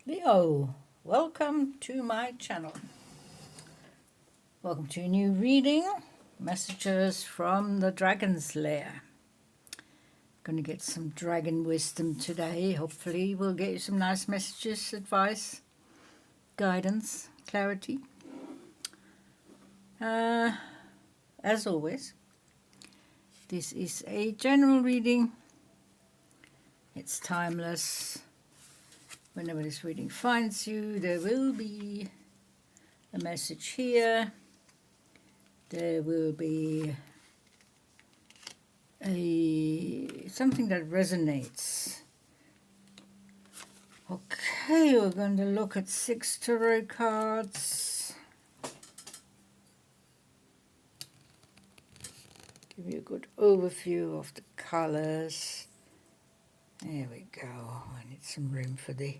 Leo, welcome to my channel. Welcome to a new reading. Messages from the Dragon's Lair. Going to get some dragon wisdom today. Hopefully we'll get you some nice messages, advice, guidance, clarity. As always, this is a general reading. It's timeless. Whenever this reading finds you, there will be a message here. There will be something that resonates. Okay, we're going to look at 6 tarot cards. Give you a good overview of the colors. There we go. I need some room for the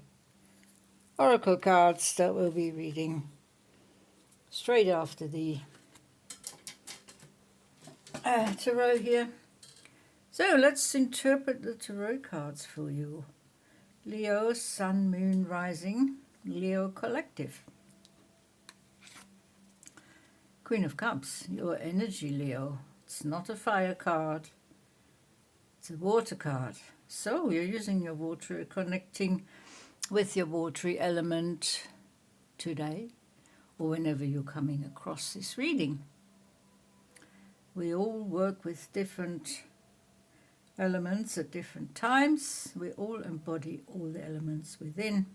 oracle cards that we'll be reading straight after the tarot here. So let's interpret the tarot cards for you. Leo, Sun, Moon, Rising, Leo Collective. Queen of Cups, your energy, Leo. It's not a fire card. It's a water card. So you're using your water, connecting with your watery element today or whenever you're coming across this reading. We all work with different elements at different times. We all embody all the elements within.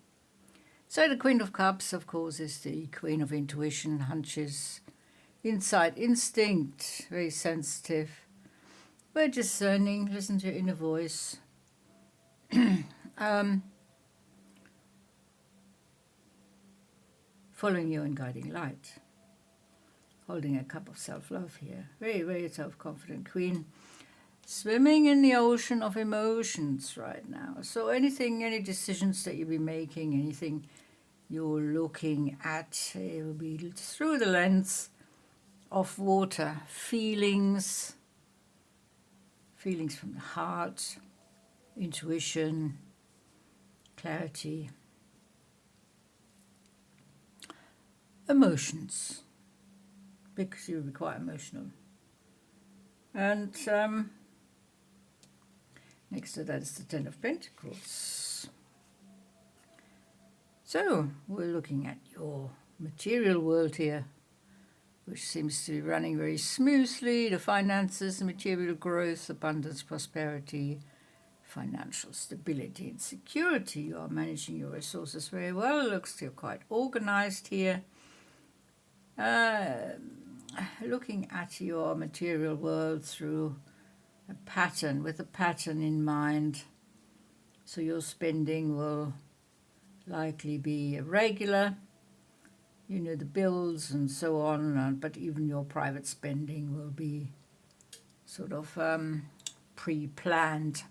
So the Queen of Cups, of course, is the queen of intuition, hunches, insight, instinct, very sensitive, very discerning, listen to your inner voice. Following your own guiding light. Holding a cup of self-love here. Very, very self-confident queen. Swimming in the ocean of emotions right now. So any decisions that you'll be making, anything you're looking at, it will be through the lens of water. Feelings from the heart, intuition, clarity, emotions, because you'll be quite emotional. And next to that is the Ten of Pentacles. So we're looking at your material world here, which seems to be running very smoothly. The finances, the material growth, abundance, prosperity, financial stability and security. You are managing your resources very well. It looks you're quite organized here. Looking at your material world through a pattern, with a pattern in mind. So your spending will likely be regular, the bills and so on, but even your private spending will be sort of pre-planned.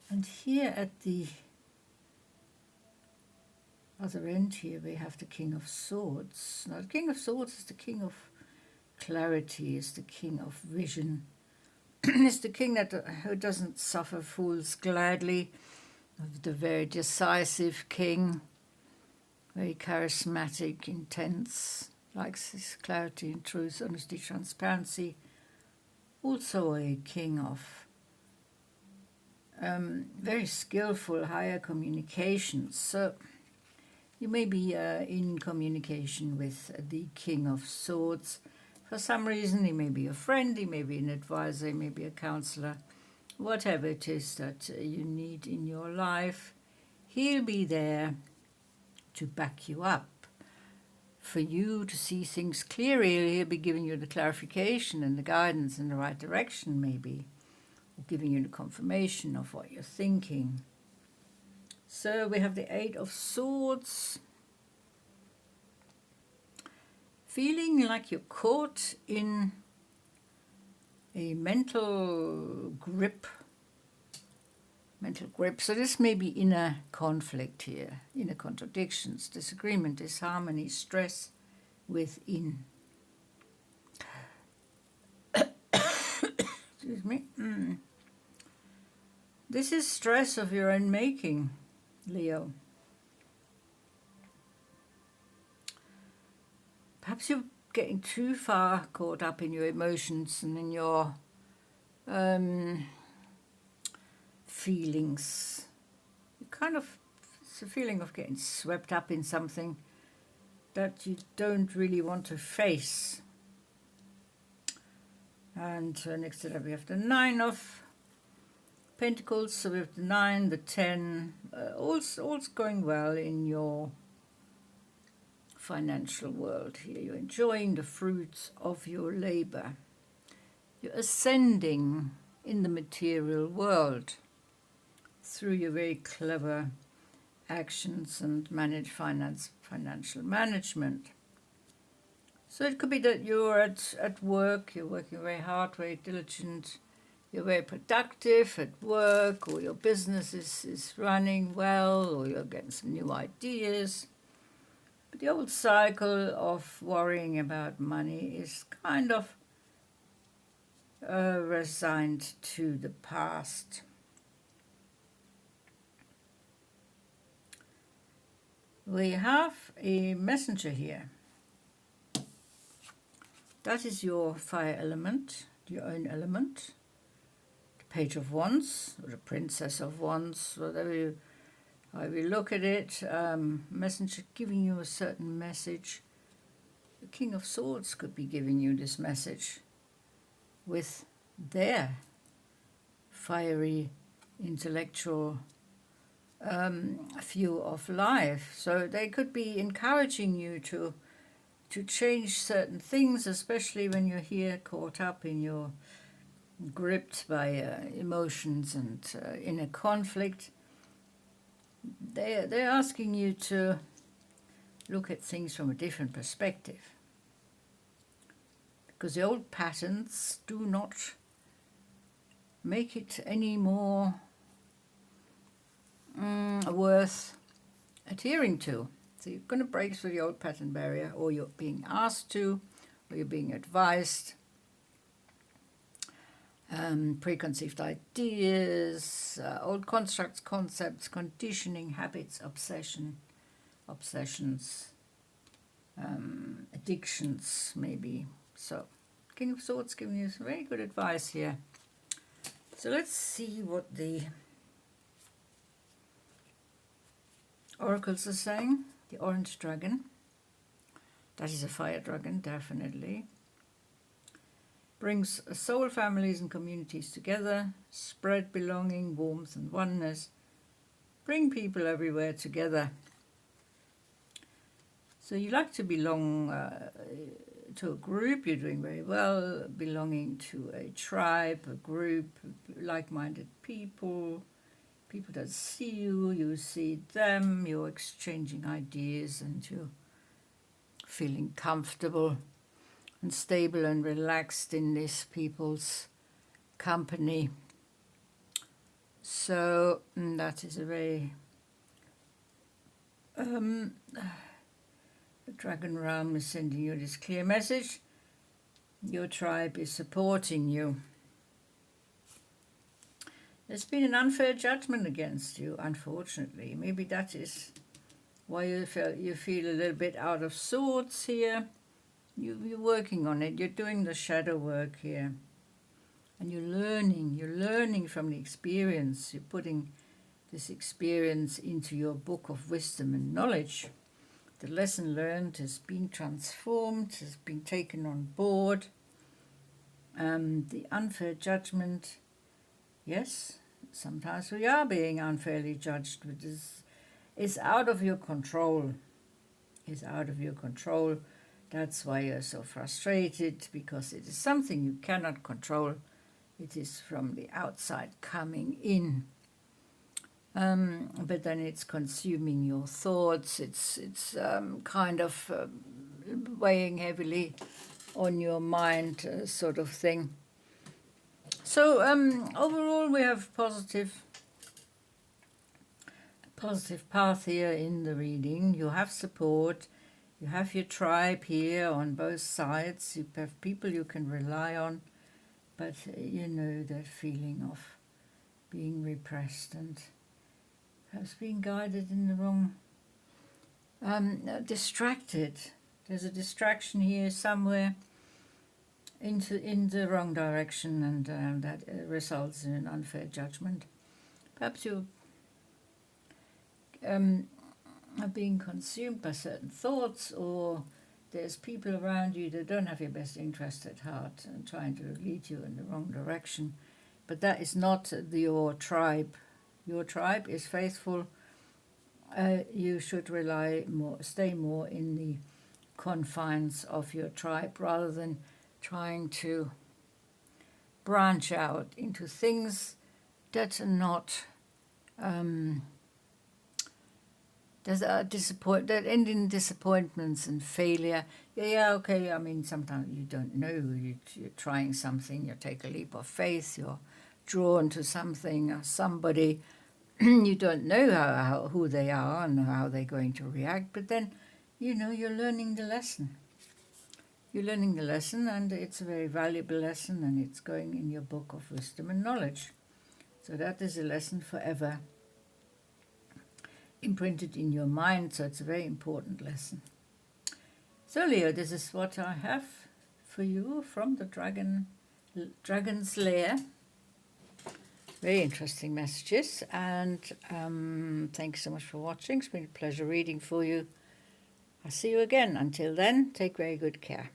And here at the other end here we have the King of Swords. Now the King of Swords is the king of clarity, is the king of vision. It's the king who doesn't suffer fools gladly, the very decisive king, very charismatic, intense, likes his clarity and truth, honesty, transparency. Also a king of very skillful higher communications. So you may be in communication with the King of Swords. For some reason, he may be a friend, he may be an advisor, he may be a counselor. Whatever it is that you need in your life, he'll be there to back you up. For you to see things clearly, he'll be giving you the clarification and the guidance in the right direction, maybe, or giving you the confirmation of what you're thinking. So we have the Eight of Swords. Feeling like you're caught in a mental grip. So this may be inner conflict here, inner contradictions, disagreement, disharmony, stress within. Excuse me. This is stress of your own making, Leo. Perhaps you're getting too far caught up in your emotions and in your feelings. It's a feeling of getting swept up in something that you don't really want to face. And next to that we have the 9 of Pentacles, so we have the 9, the 10, all's going well in your financial world here. You're enjoying the fruits of your labor. You're ascending in the material world through your very clever actions and financial management. So it could be that you're at work, you're working very hard, very diligent, you're very productive at work, or your business is running well, or you're getting some new ideas. But the old cycle of worrying about money is kind of resigned to the past. We have a messenger here. That is your fire element, your own element. The Page of Wands, or the Princess of Wands, whatever how you look at it. Messenger giving you a certain message. The King of Swords could be giving you this message with their fiery, intellectual view of life. So they could be encouraging you to change certain things, especially when you're here caught up in your gripped by emotions and inner conflict. They're asking you to look at things from a different perspective, because the old patterns do not make it any more worth adhering to. So you're going to break through the old pattern barrier, or you're being asked to, or you're being advised. Preconceived ideas, old constructs, concepts, conditioning, habits, obsessions, addictions, maybe. So, King of Swords giving you some very good advice here. So let's see what the oracles are saying. The orange dragon. That is a fire dragon, definitely. Brings soul families and communities together, spread belonging, warmth and oneness, bring people everywhere together. So you like to belong to a group, you're doing very well, belonging to a tribe, a group, like-minded people, people that see you, you see them, you're exchanging ideas and you're feeling comfortable and stable and relaxed in this people's company. So that is a very the dragon realm is sending you this clear message. Your tribe is supporting you. There's been an unfair judgment against you, unfortunately. Maybe that is why you feel a little bit out of sorts here. You're working on it. You're doing the shadow work here. And you're learning from the experience. You're putting this experience into your book of wisdom and knowledge. The lesson learned has been transformed, has been taken on board. The unfair judgment, yes, sometimes we are being unfairly judged, but it's out of your control. It's out of your control. That's why you're so frustrated, because it is something you cannot control. It is from the outside coming in. But then it's consuming your thoughts. It's kind of weighing heavily on your mind, sort of thing. So overall, we have positive path here in the reading. You have support. You have your tribe here on both sides. You have people you can rely on. But you know that feeling of being repressed and perhaps being guided in the wrong, distracted. There's a distraction here somewhere in the wrong direction, and that results in an unfair judgment. Perhaps you are being consumed by certain thoughts, or there's people around you that don't have your best interest at heart and trying to lead you in the wrong direction. But that is not your tribe. Your tribe is faithful. You should stay more in the confines of your tribe rather than trying to branch out into things that are not that end in disappointments and failure. Yeah, okay. I mean, sometimes you don't know. You're trying something. You take a leap of faith. You're drawn to something or somebody. You don't know who they are and how they're going to react. But then, you're learning the lesson. You're learning the lesson, and it's a very valuable lesson, and it's going in your book of wisdom and knowledge. So that is a lesson forever imprinted in your mind, so it's a very important lesson. So Leo, this is what I have for you from the Dragon's Lair. Very interesting messages, and thanks so much for watching. It's been a pleasure reading for you. I'll see you again. Until then, take very good care.